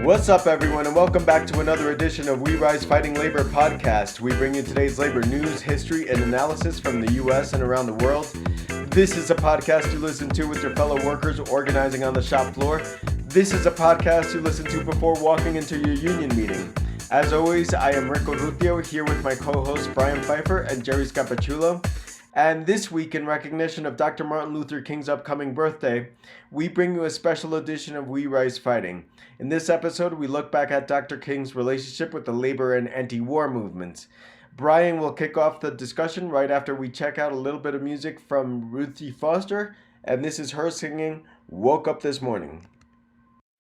What's up, everyone, and welcome back to another edition of We Rise Fighting Labor podcast. We bring you today's labor news, history, and analysis from the U.S. and around the world. This is a podcast you listen to with your fellow workers organizing on the shop floor. This is a podcast you listen to before walking into your union meeting. As always, I am Rick Urrutia, here with my co-hosts Brian Pfeiffer and Jerry Scapaciulo. And this week, in recognition of Dr. Martin Luther King's upcoming birthday, we bring you a special edition of We Rise Fighting. In this episode, we look back at Dr. King's relationship with the labor and anti-war movements. Brian will kick off the discussion right after we check out a little bit of music from Ruthie Foster, and this is her singing Woke Up This Morning.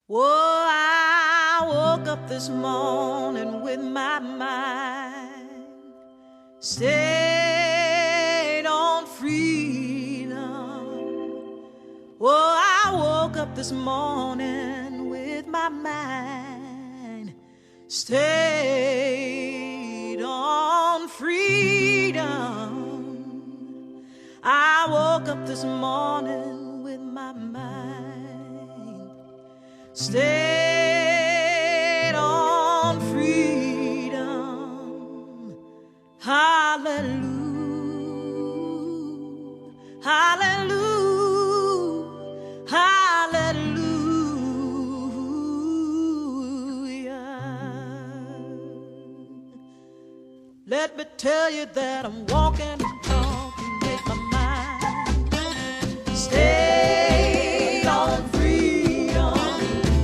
Whoa, I woke up this morning with my mind stayed on freedom. Whoa, I woke up this morning with my mind stayed on freedom. I woke up this morning with my mind stayed on freedom. Hallelujah, hallelujah, hallelujah. Let me tell you that I'm walking and talking with my mind stayed on freedom.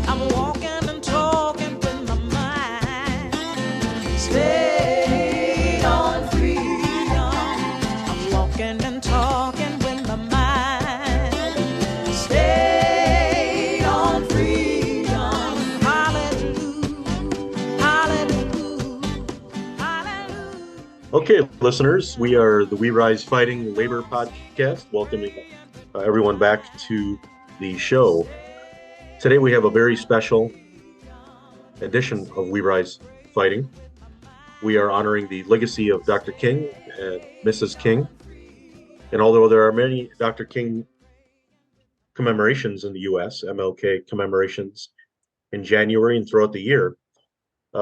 I'm walking and talking with my mind stayed on freedom. I'm walking and talking with my mind stayed on freedom. Hallelujah, hallelujah, hallelujah. Okay, listeners, we are the We Rise Fighting Labor podcast, welcoming everyone back to the show. Today we have a very special edition of We Rise Fighting. We are honoring the legacy of Dr. King and Mrs. King. And although there are many Dr. King commemorations in the U.S., MLK commemorations in January and throughout the year,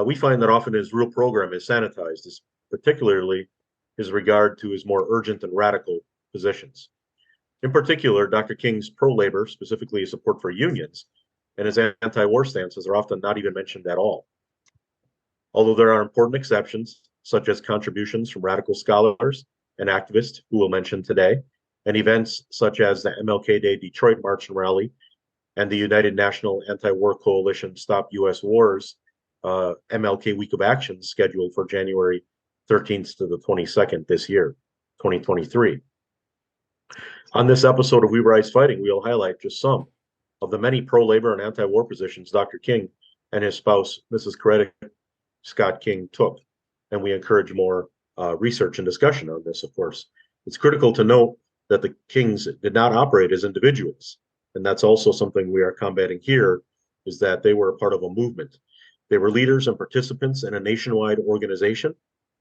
we find that often his real program is sanitized, particularly his regard to his more urgent and radical positions. In particular, Dr. King's pro-labor, specifically his support for unions, and his anti-war stances are often not even mentioned at all. Although there are important exceptions, such as contributions from radical scholars and activists who we'll mention today, and events such as the MLK Day Detroit March and Rally, and the United National Anti-War Coalition Stop U.S. Wars MLK Week of Action scheduled for January 13th to the 22nd this year, 2023. On this episode of We Rise Fighting, we'll highlight just some of the many pro-labor and anti-war positions Dr. King and his spouse, Mrs. Coretta Scott King, took. And we encourage more research and discussion on this, of course. It's critical to note that the Kings did not operate as individuals. And that's also something we are combating here, is that they were a part of a movement. They were leaders and participants in a nationwide organization,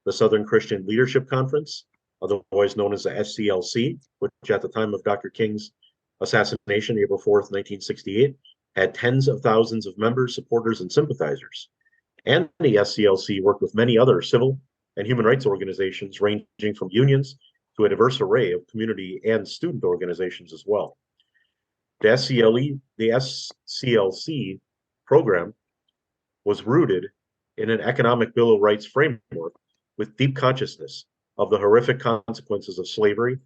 the Southern Christian Leadership Conference, otherwise known as the SCLC, which at the time of Dr. King's assassination, April 4th, 1968, had tens of thousands of members, supporters, and sympathizers. And the SCLC worked with many other civil and human rights organizations, ranging from unions to a diverse array of community and student organizations as well. The SCLC program was rooted in an economic Bill of Rights framework with deep consciousness of the horrific consequences of slavery.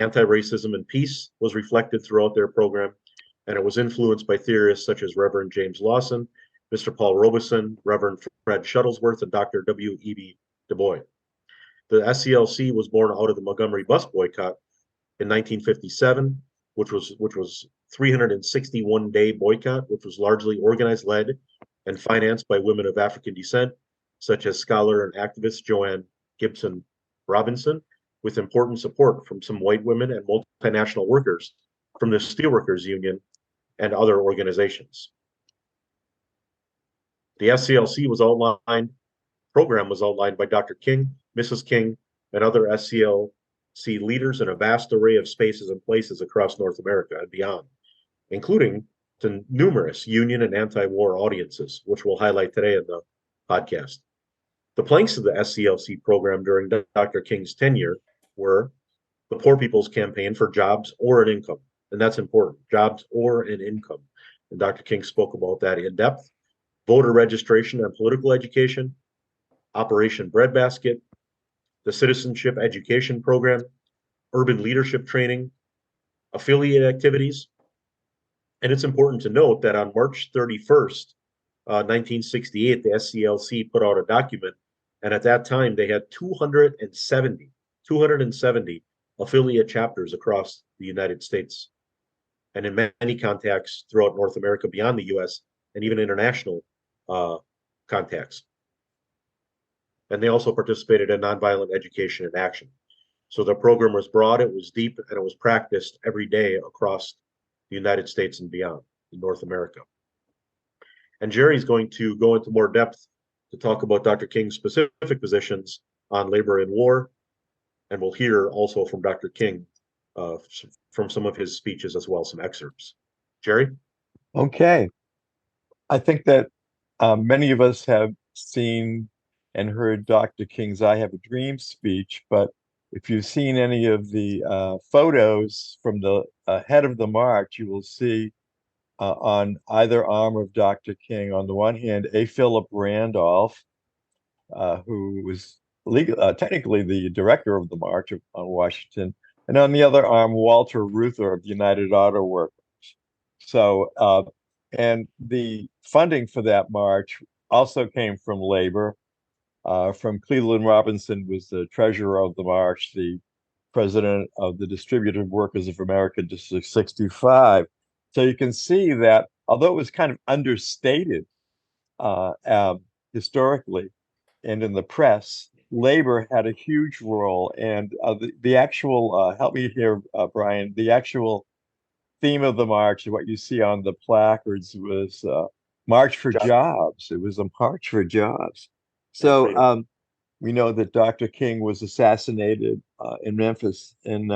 Anti-racism and peace was reflected throughout their program, and it was influenced by theorists such as Reverend James Lawson, Mr. Paul Robeson, Reverend Fred Shuttlesworth, and Dr. W.E.B. Du Bois. The SCLC was born out of the Montgomery bus boycott in 1957, which was 361-day boycott, which was largely organized, led, and financed by women of African descent, such as scholar and activist Joanne Gibson Robinson, with important support from some white women and multinational workers from the Steelworkers Union and other organizations. The SCLC program was outlined by Dr. King, Mrs. King, and other SCLC see leaders in a vast array of spaces and places across North America and beyond, including to numerous union and anti-war audiences, which we'll highlight today in the podcast. The planks of the SCLC program during Dr. King's tenure were the Poor People's Campaign for Jobs or an Income. And that's important, jobs or an income. And Dr. King spoke about that in depth. Voter registration and political education, Operation Breadbasket, the Citizenship Education Program, urban leadership training, affiliate activities. And it's important to note that on March 31st, 1968, the SCLC put out a document, and at that time they had 270 affiliate chapters across the United States, and in many contacts throughout North America beyond the US, and even international contacts. And they also participated in nonviolent education and action. So the program was broad, it was deep, and it was practiced every day across the United States and beyond in North America. And Jerry's going to go into more depth to talk about Dr. King's specific positions on labor and war. And we'll hear also from Dr. King from some of his speeches as well, some excerpts. Jerry? Okay. I think that many of us have seen and heard Dr. King's I Have a Dream speech, but if you've seen any of the photos from the head of the march, you will see on either arm of Dr. King, on the one hand, A. Philip Randolph, who was technically the director of the March on Washington, and on the other arm, Walter Reuther of the United Auto Workers. So, and the funding for that march also came from labor. From Cleveland Robinson was the treasurer of the march, the president of the Distributive Workers of America, District 65. So you can see that although it was kind of understated historically and in the press, labor had a huge role. And the actual, help me here, Brian, the actual theme of the march, what you see on the placards was March for Jobs. It was a march for jobs. So we know that Dr. King was assassinated in Memphis in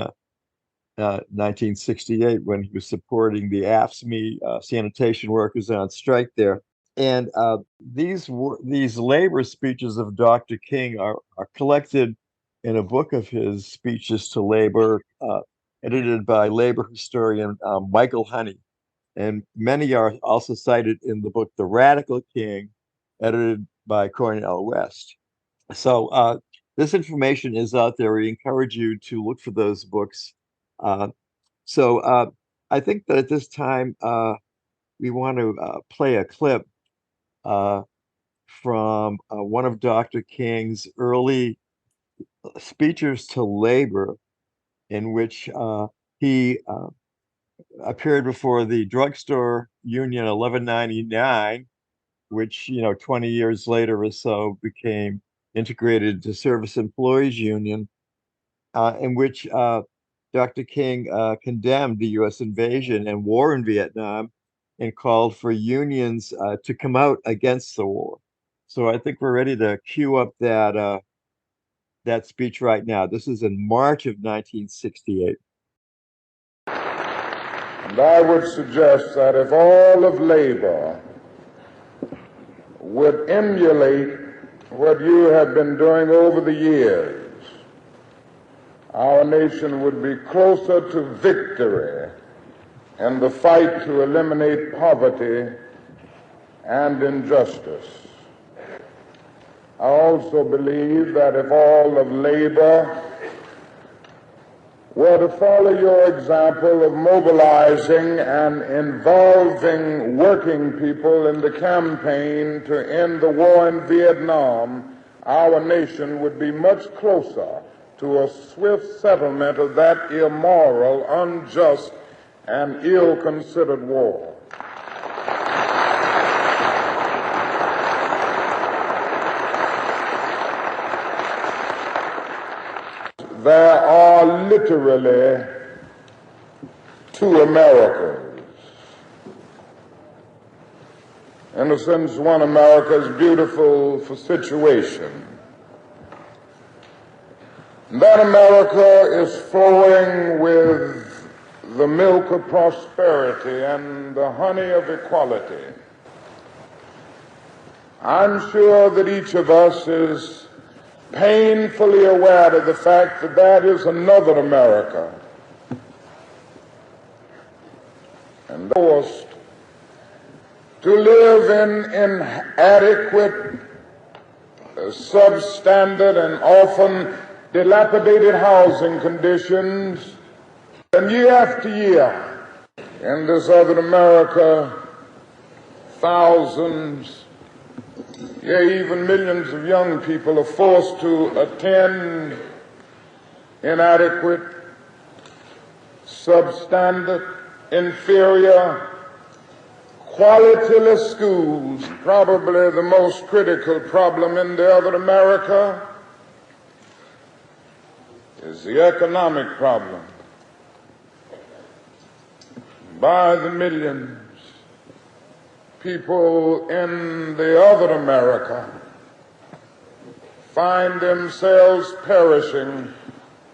1968 when he was supporting the AFSCME sanitation workers on strike there. And these labor speeches of Dr. King are collected in a book of his speeches to labor, edited by labor historian Michael Honey. And many are also cited in the book The Radical King, edited by Cornel West. So this information is out there. We encourage you to look for those books. So I think that at this time, we want to play a clip from one of Dr. King's early speeches to labor, in which he appeared before the Drugstore Union 1199, which 20 years later or so became integrated to Service Employees Union, in which Dr. King condemned the U.S. invasion and war in Vietnam and called for unions to come out against the war. So I think we're ready to cue up that speech right now. This is in March of 1968. And I would suggest that if all of labor would emulate what you have been doing over the years, our nation would be closer to victory in the fight to eliminate poverty and injustice. I also believe that if all of labor were to follow your example of mobilizing and involving working people in the campaign to end the war in Vietnam, our nation would be much closer to a swift settlement of that immoral, unjust, and ill-considered war. There are literally two Americas. In a sense, one America is beautiful for situation, That America is flowing with the milk of prosperity and the honey of equality. I'm sure that each of us is painfully aware of the fact that that is another America. And forced to live in inadequate, substandard, and often dilapidated housing conditions. And year after year, in this other America, thousands, yeah, even millions of young people are forced to attend inadequate, substandard, inferior, qualityless schools. Probably the most critical problem in the other America is the economic problem. By the millions, people in the other America find themselves perishing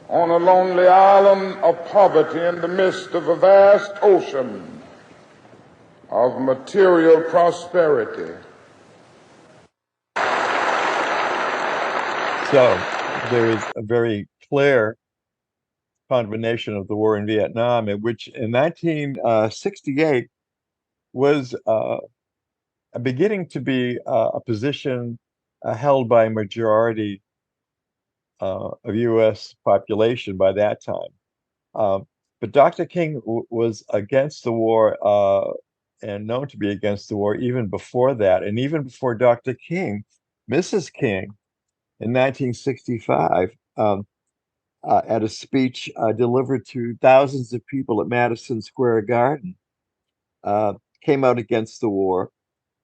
on a lonely island of poverty in the midst of a vast ocean of material prosperity. So there is a very clear condemnation of the war in Vietnam, in which in 1968 was beginning to be a position held by a majority of U.S. population by that time. But Dr. King was against the war and known to be against the war even before that. And even before Dr. King, Mrs. King in 1965, at a speech delivered to thousands of people at Madison Square Garden, came out against the war.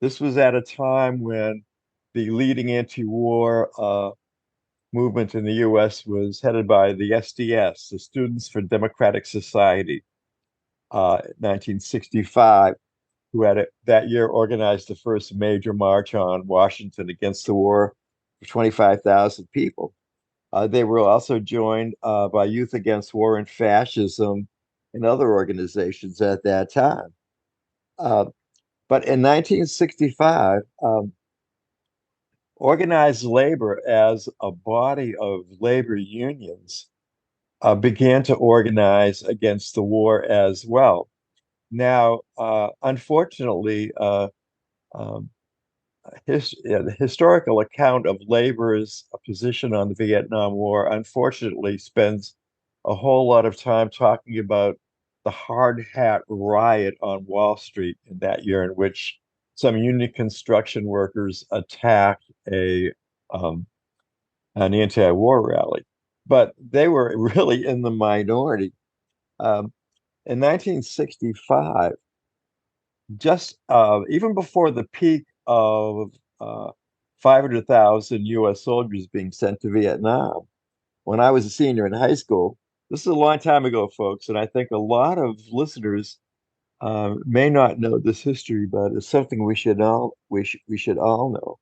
This was at a time when the leading anti-war movement in the US was headed by the SDS, the Students for Democratic Society, 1965, who had that year organized the first major march on Washington against the war for 25,000 people. They were also joined by Youth Against War and Fascism and other organizations at that time. But in 1965, organized labor as a body of labor unions began to organize against the war as well. Now, unfortunately, um, the historical account of labor's position on the Vietnam War, unfortunately, spends a whole lot of time talking about the hard hat riot on Wall Street in that year, in which some union construction workers attacked um, an anti-war rally. But they were really in the minority. Um, in 1965, just even before the peak of 500,000 US soldiers being sent to Vietnam, when I was a senior in high school, this is a long time ago, folks, and I think a lot of listeners may not know this history, but it's something we should all know.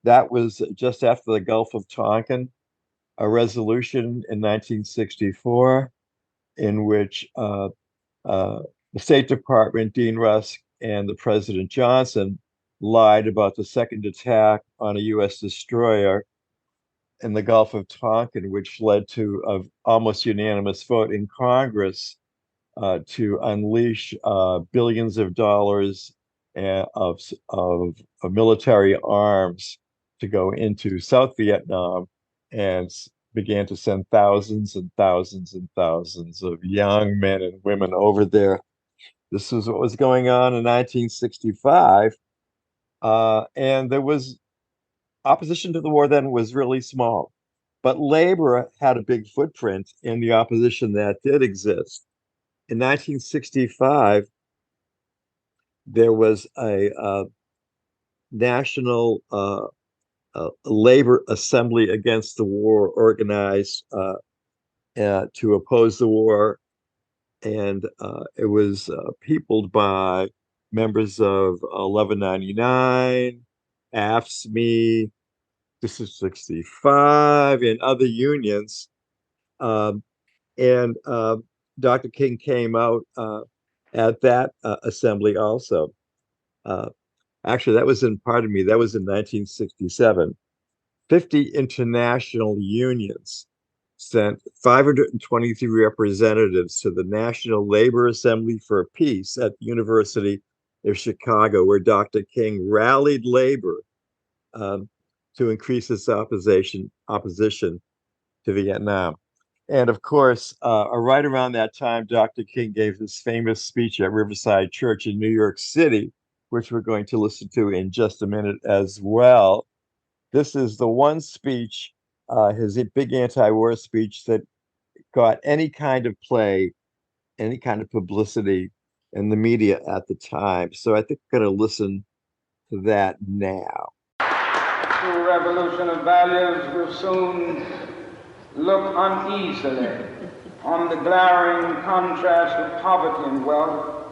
That was just after the Gulf of Tonkin, a resolution in 1964 in which uh, the State Department, Dean Rusk, and the President Johnson lied about the second attack on a U.S. destroyer in the Gulf of Tonkin, which led to an almost unanimous vote in Congress to unleash billions of dollars of military arms to go into South Vietnam and began to send thousands and thousands and thousands of young men and women over there. This is what was going on in 1965. And there was opposition to the war then was really small. But labor had a big footprint in the opposition that did exist. In 1965, there was a national labor assembly against the war organized to oppose the war. And it was peopled by members of 1199, AFSCME, District 65, and other unions Um, and Dr. King came out at that assembly also. Uh, Actually, that was pardon me, that was in 1967. 50 international unions sent 523 representatives to the National Labor Assembly for Peace at the University of Chicago, where Dr. King rallied labor um, to increase its opposition to Vietnam. And of course, right around that time, Dr. King gave this famous speech at Riverside Church in New York City, which we're going to listen to in just a minute as well. This is the one speech, his big anti-war speech, that got any kind of play, any kind of publicity in the media at the time. So I think we're going to listen to that now. True revolution of values will soon look uneasily on the glaring contrast of poverty and wealth.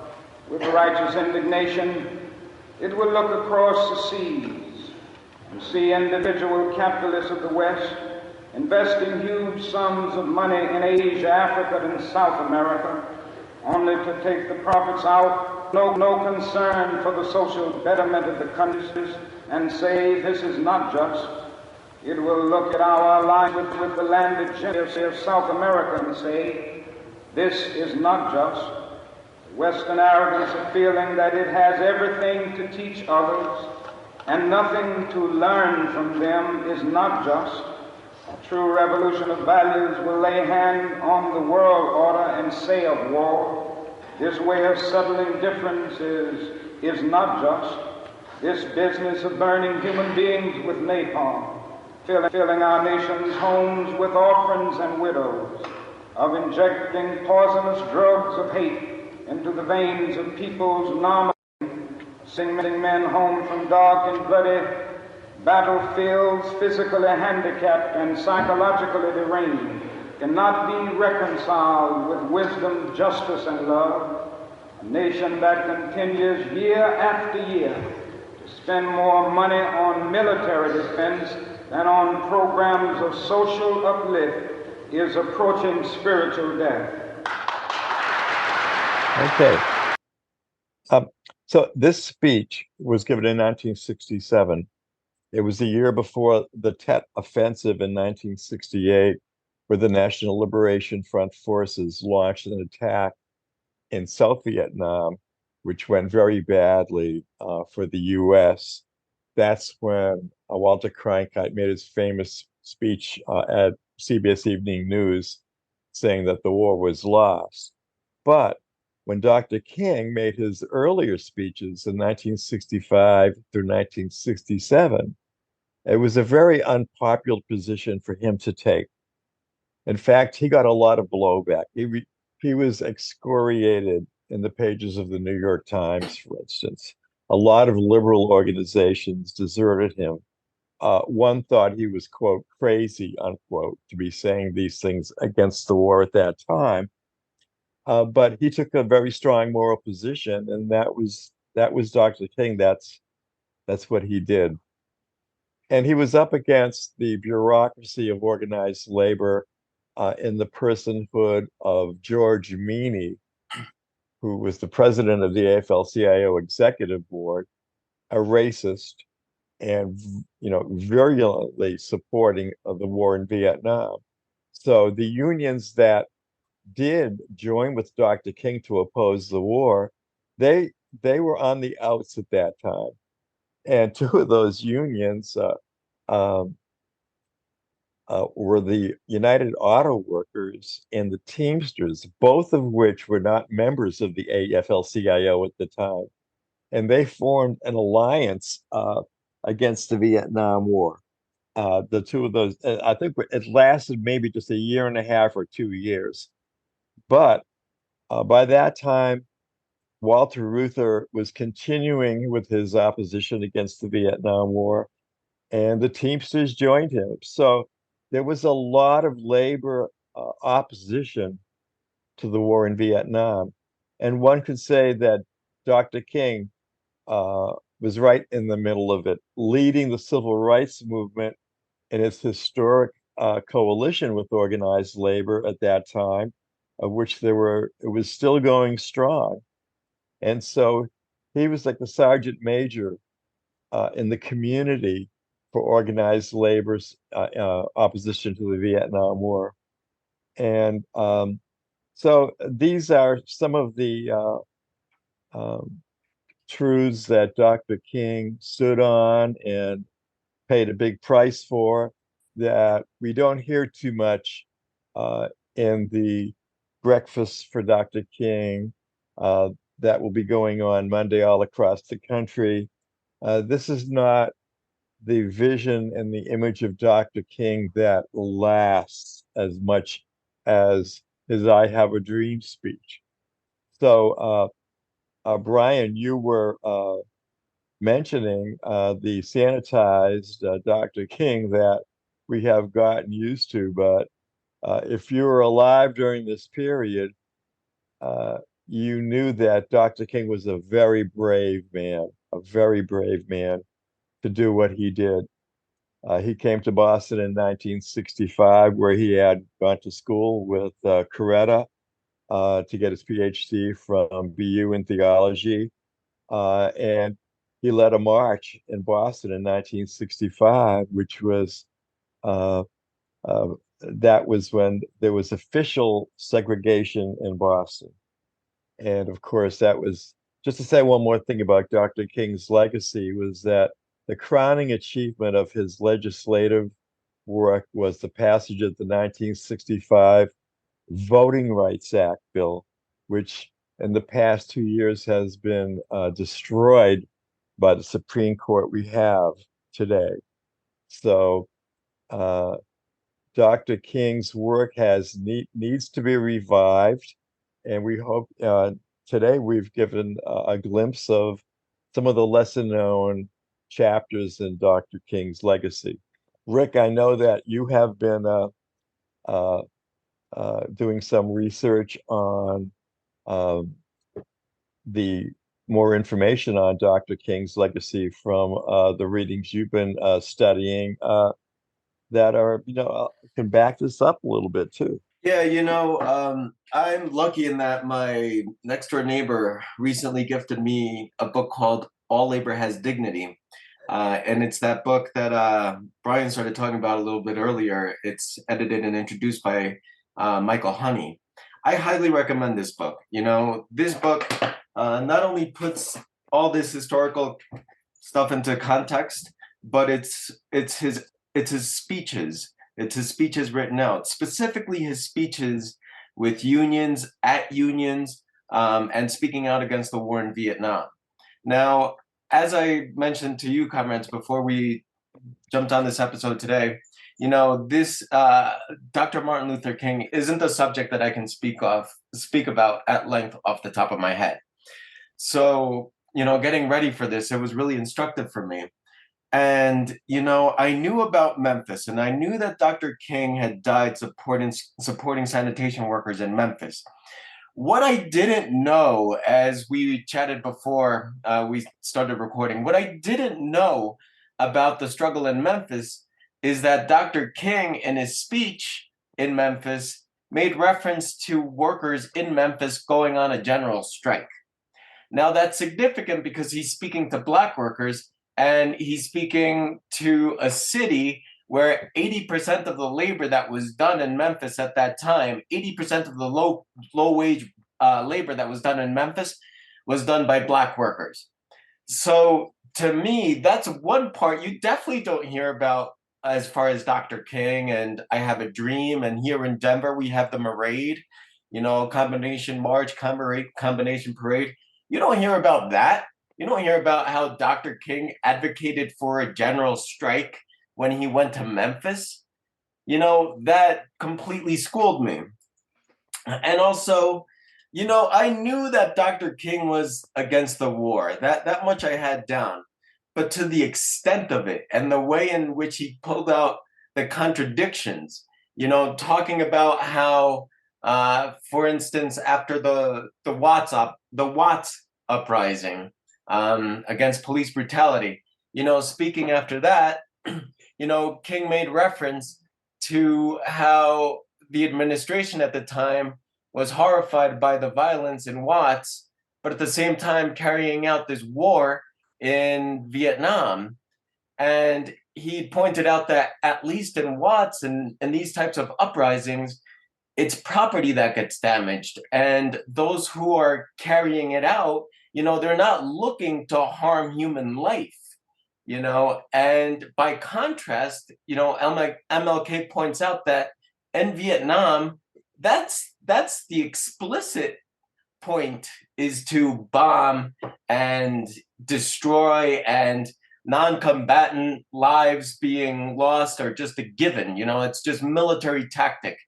With righteous indignation, it will look across the seas and see individual capitalists of the West investing huge sums of money in Asia, Africa, and South America, only to take the profits out, no concern for the social betterment of the countries, and say this is not just. It will look at our alliance with the landed gentry of South America and say this is not just. The Western arrogance of feeling that it has everything to teach others and nothing to learn from them is not just. A true revolution of values will lay hand on the world order and say of war, this way of settling differences is not just. This business of burning human beings with napalm, filling our nation's homes with orphans and widows, of injecting poisonous drugs of hate into the veins of people's sending men home from dark and bloody battlefields, physically handicapped and psychologically deranged, cannot be reconciled with wisdom, justice, and love. A nation that continues year after year to spend more money on military defense than on programs of social uplift is approaching spiritual death. Okay. So this speech was given in 1967. It was the year before the Tet Offensive in 1968, where the National Liberation Front forces launched an attack in South Vietnam, which went very badly for the U.S. That's when Walter Cronkite made his famous speech at CBS Evening News saying that the war was lost. But when Dr. King made his earlier speeches in 1965 through 1967, it was a very unpopular position for him to take. In fact, he got a lot of blowback. He was excoriated in the pages of the New York Times, for instance. A lot of liberal organizations deserted him. One thought he was, quote, crazy, unquote, to be saying these things against the war at that time. But he took a very strong moral position, and that was Dr. King. That's what he did. And he was up against the bureaucracy of organized labor in the personhood of George Meany, who was the president of the AFL-CIO executive board, a racist and virulently supporting of the war in Vietnam. So the unions that did join with Dr. King to oppose the war, they were on the outs at that time. And two of those unions um, were the United Auto Workers and the Teamsters, both of which were not members of the AFL-CIO at the time. And they formed an alliance against the Vietnam War. The two of those, I think it lasted maybe just a year and a half or 2 years. But by that time, Walter Reuther was continuing with his opposition against the Vietnam War, and the Teamsters joined him. So there was a lot of labor opposition to the war in Vietnam. And one could say that Dr. King was right in the middle of it, leading the civil rights movement in its historic coalition with organized labor at that time, of which it was still going strong. And so he was like the sergeant major in the community for organized labor's opposition to the Vietnam War. And so these are some of the um, truths that Dr. King stood on and paid a big price for that we don't hear too much in the breakfast for Dr. King uh, that will be going on Monday all across the country. This is not the vision and the image of Dr. King that lasts as much as his I Have a Dream speech. So, Brian, you were mentioning the sanitized Dr. King that we have gotten used to, but if you were alive during this period, uh, you knew that Dr. King was a very brave man to do what he did. He came to Boston in 1965, where he had gone to school with Coretta to get his PhD from BU in theology. And he led a march in Boston in 1965, which was uh, uh, that was when there was official segregation in Boston. And of course, that was just to say one more thing about Dr. King's legacy was that the crowning achievement of his legislative work was the passage of the 1965 Voting Rights Act bill, which in the past 2 years has been destroyed by the Supreme Court we have today. So uh, Dr. King's work needs to be revived, and we hope today we've given a glimpse of some of the lesser known chapters in Dr. King's legacy. Rick, I know that you have been uh, doing some research on um, the more information on Dr. King's legacy from the readings you've been studying that are, can back this up a little bit too. Yeah, I'm lucky in that my next door neighbor recently gifted me a book called All Labor Has Dignity. And it's that book that Brian started talking about a little bit earlier. It's edited and introduced by Michael Honey. I highly recommend this book. This book not only puts all this historical stuff into context, but it's his speeches. It's his speeches written out, specifically his speeches with unions, at unions, and speaking out against the war in Vietnam. Now, as I mentioned to you, comrades, before we jumped on this episode today, this Dr. Martin Luther King isn't a subject that I can speak about at length off the top of my head. So, getting ready for this, it was really instructive for me. And, I knew about Memphis, and I knew that Dr. King had died supporting sanitation workers in Memphis. What I didn't know, as we chatted before we started recording, what I didn't know about the struggle in Memphis is that Dr. King, in his speech in Memphis, made reference to workers in Memphis going on a general strike. Now, that's significant because he's speaking to Black workers, and he's speaking to a city where 80% of the labor that was done in Memphis at that time, 80% of the low wage labor that was done in Memphis was done by Black workers. So to me, that's one part you definitely don't hear about as far as Dr. King and I Have a Dream. And here in Denver, we have the Parade, combination march, combination parade. You don't hear about that. You don't hear about how Dr. King advocated for a general strike when he went to Memphis. That completely schooled me. And also, I knew that Dr. King was against the war. That much I had down. But to the extent of it and the way in which he pulled out the contradictions, talking about how, for instance, after the Watts uprising, against police brutality. Speaking after that, King made reference to how the administration at the time was horrified by the violence in Watts, but at the same time carrying out this war in Vietnam. And he pointed out that at least in Watts and these types of uprisings, it's property that gets damaged. And those who are carrying it out, they're not looking to harm human life, And by contrast, MLK points out that in Vietnam, that's the explicit point, is to bomb and destroy, and non-combatant lives being lost are just a given. It's just military tactic,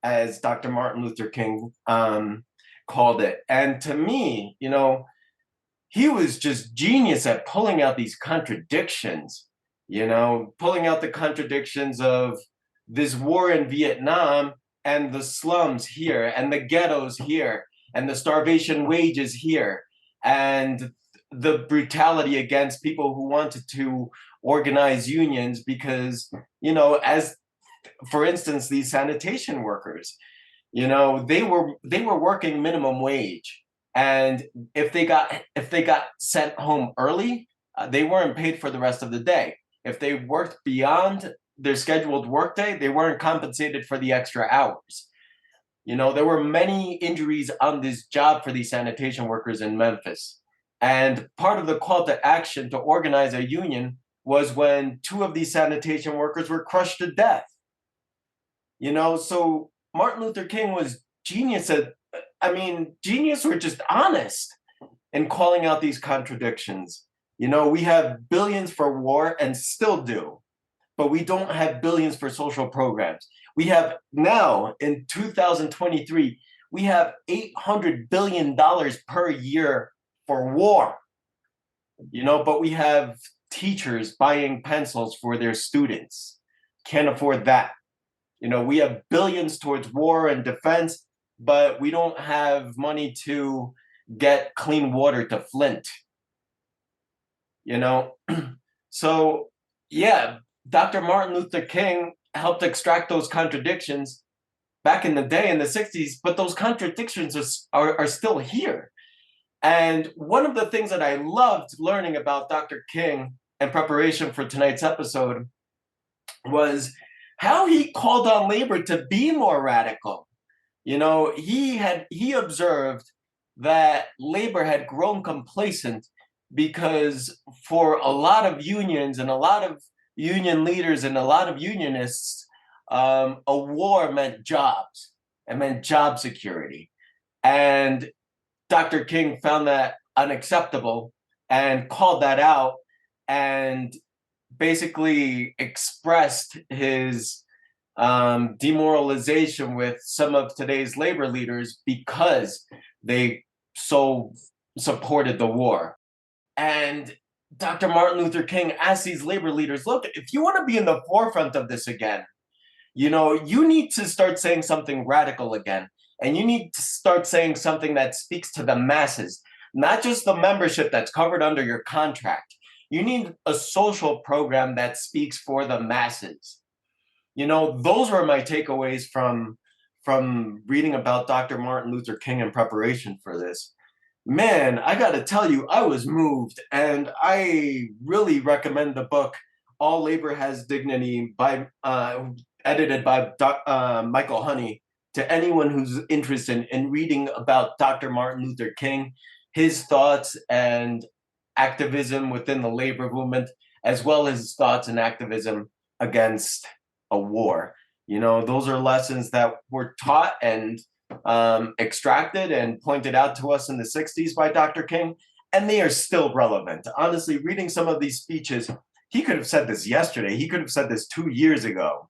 as Dr. Martin Luther King called it. And to me, he was just genius at pulling out these contradictions, pulling out the contradictions of this war in Vietnam and the slums here and the ghettos here and the starvation wages here and the brutality against people who wanted to organize unions because, as for instance, these sanitation workers, they were working minimum wage. And if they got sent home early, they weren't paid for the rest of the day. If they worked beyond their scheduled workday, they weren't compensated for the extra hours. There were many injuries on this job for these sanitation workers in Memphis. And part of the call to action to organize a union was when 2 of these sanitation workers were crushed to death. So Martin Luther King was genius genius or just honest in calling out these contradictions. We have billions for war and still do, but we don't have billions for social programs. We have now in 2023, we have $800 billion per year for war, but we have teachers buying pencils for their students. Can't afford that. We have billions towards war and defense, but we don't have money to get clean water to Flint. So yeah, Dr. Martin Luther King helped extract those contradictions back in the day in the 60s, but those contradictions are still here. And one of the things that I loved learning about Dr. King in preparation for tonight's episode was how he called on labor to be more radical. He observed that labor had grown complacent because for a lot of unions and a lot of union leaders and a lot of unionists, a war meant jobs. It meant job security. And Dr. King found that unacceptable and called that out and basically expressed his demoralization with some of today's labor leaders because they so supported the war. And Dr. Martin Luther King asked these labor leaders, look, if you want to be in the forefront of this again, you need to start saying something radical again. And you need to start saying something that speaks to the masses, not just the membership that's covered under your contract. You need a social program that speaks for the masses. Those were my takeaways from reading about Dr. Martin Luther King in preparation for this. Man, I got to tell you, I was moved, and I really recommend the book All Labor Has Dignity, edited by Michael Honey, to anyone who's interested in reading about Dr. Martin Luther King, his thoughts and activism within the labor movement, as well as his thoughts and activism against a war. Those are lessons that were taught and extracted and pointed out to us in the 60s by Dr. King, and they are still relevant. Honestly, reading some of these speeches, he could have said this yesterday. He could have said this 2 years ago,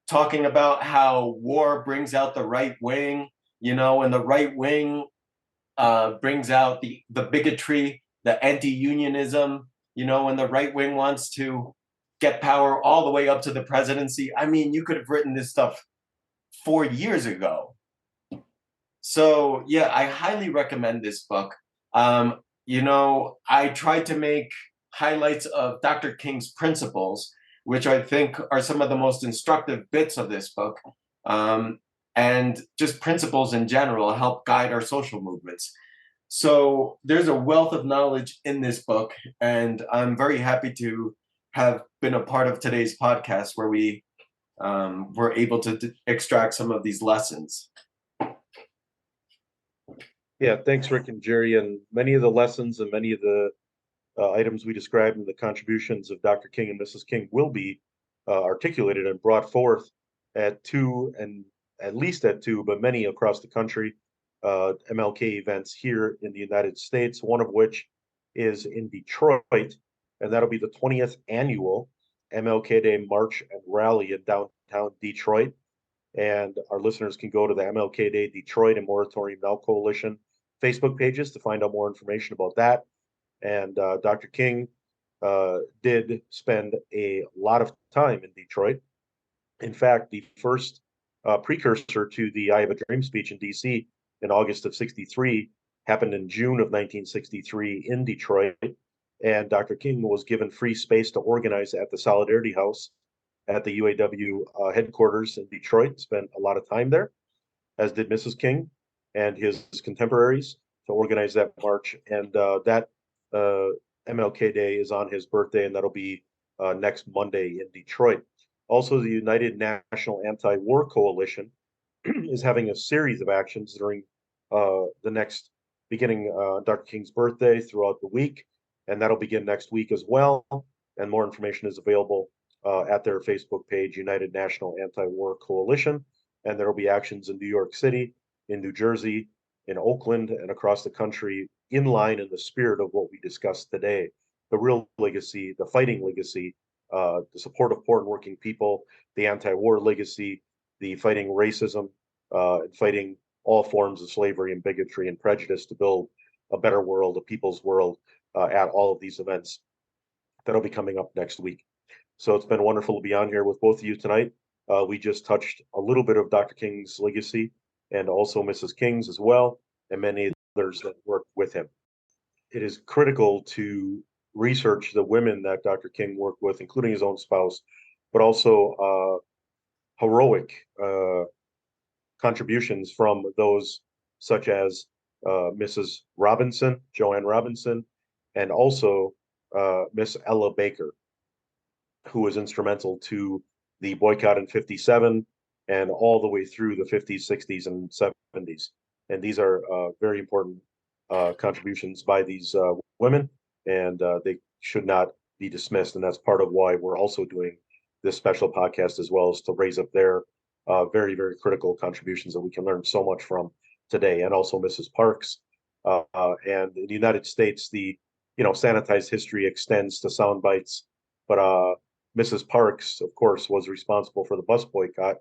talking about how war brings out the right wing, and the right wing brings out the bigotry, the anti-unionism, and the right wing wants to get power all the way up to the presidency. I mean, you could have written this stuff 4 years ago. So yeah, I highly recommend this book. I tried to make highlights of Dr. King's principles, which I think are some of the most instructive bits of this book. And just principles in general help guide our social movements. So there's a wealth of knowledge in this book, and I'm very happy to have been a part of today's podcast where we were able to extract some of these lessons. Yeah, thanks, Rick and Jerry. And many of the lessons and many of the items we described in the contributions of Dr. King and Mrs. King will be articulated and brought forth at two, and at least at two, but many across the country, MLK events here in the United States, one of which is in Detroit, and that'll be the 20th annual MLK Day March and Rally in downtown Detroit. And our listeners can go to the MLK Day Detroit and Moratorium Now Coalition Facebook pages to find out more information about that. And Dr. King did spend a lot of time in Detroit. In fact, the first precursor to the I Have a Dream speech in DC in August of 63 happened in June of 1963 in Detroit. And Dr. King was given free space to organize at the Solidarity House at the UAW headquarters in Detroit, spent a lot of time there, as did Mrs. King and his contemporaries, to organize that march. And that MLK Day is on his birthday, and that'll be next Monday in Detroit. Also, the United National Anti-War Coalition is having a series of actions during the next, beginning Dr. King's birthday throughout the week, and that'll begin next week as well. And more information is available at their Facebook page, United National Anti-War Coalition. And there will be actions in New York City, in New Jersey, in Oakland, and across the country, in line in the spirit of what we discussed today. The real legacy, the fighting legacy, the support of poor and working people, the anti-war legacy, the fighting racism, and fighting all forms of slavery and bigotry and prejudice to build a better world, a people's world, at all of these events that'll be coming up next week. So it's been wonderful to be on here with both of you tonight. We just touched a little bit of Dr. King's legacy and also Mrs. King's as well, and many others that worked with him. It is critical to research the women that Dr. King worked with, including his own spouse, but also heroic contributions from those such as Mrs. Robinson, Joanne Robinson, and also Miss Ella Baker, who was instrumental to the boycott in 57 and all the way through the 50s, 60s, and 70s. And these are very important contributions by these women, and they should not be dismissed. And that's part of why we're also doing this special podcast, as well as to raise up their very, very critical contributions that we can learn so much from today. And also Mrs. Parks. And in the United States, the sanitized history extends to sound bites, but Mrs. Parks, of course, was responsible for the bus boycott,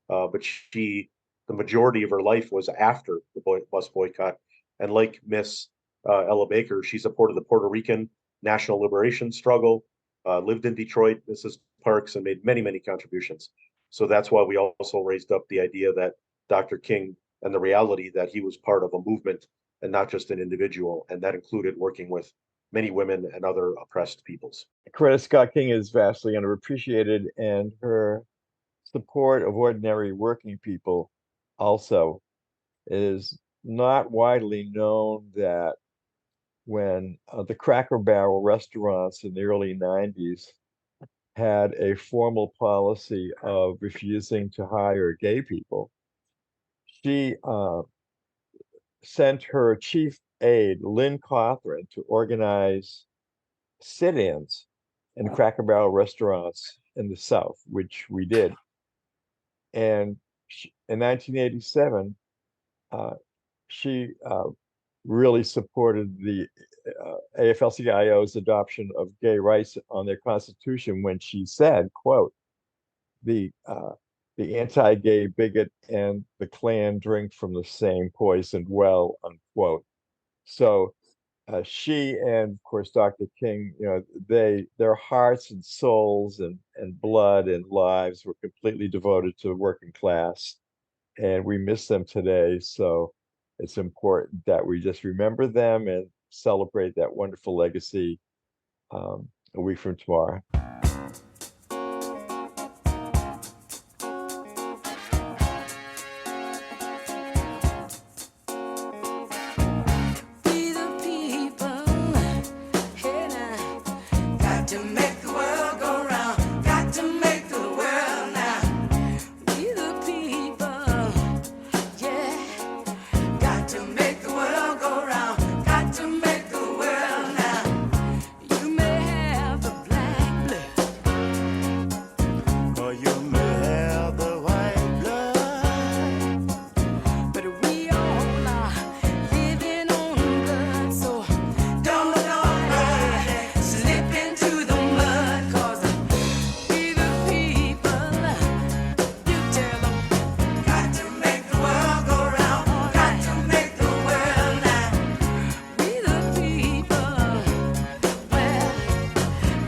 but the majority of her life was after the bus boycott. And like Miss Ella Baker, she supported the Puerto Rican national liberation struggle, lived in Detroit, Mrs. Parks, and made many, many contributions. So that's why we also raised up the idea that Dr. King and the reality that he was part of a movement and not just an individual, and that included working with many women and other oppressed peoples. Coretta Scott King is vastly underappreciated, and her support of ordinary working people also is not widely known. That when the Cracker Barrel restaurants in the early 90s had a formal policy of refusing to hire gay people, she sent her chief aide, Lynn Cothran, to organize sit-ins in Cracker Barrel restaurants in the South, which we did. And in 1987, she really supported the AFL-CIO's adoption of gay rights on their constitution when she said, quote, the anti-gay bigot and the Klan drink from the same poisoned well, unquote. So she and of course Dr. King, their hearts and souls and blood and lives were completely devoted to the working class, and we miss them today. So it's important that we just remember them and celebrate that wonderful legacy a week from tomorrow. to make the world go round. Got to make the world now. You may have the black blood, or you may have the white blood, but we all are living on blood. So don't nobody slip into the mud, 'cause we the people, you tell them, got to make the world go round, got to make the world now. We the people, well,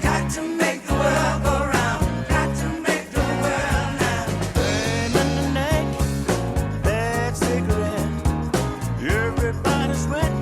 got to make the world go round, got to make the world now. Burn in the neck, bad cigarette, everybody sweating.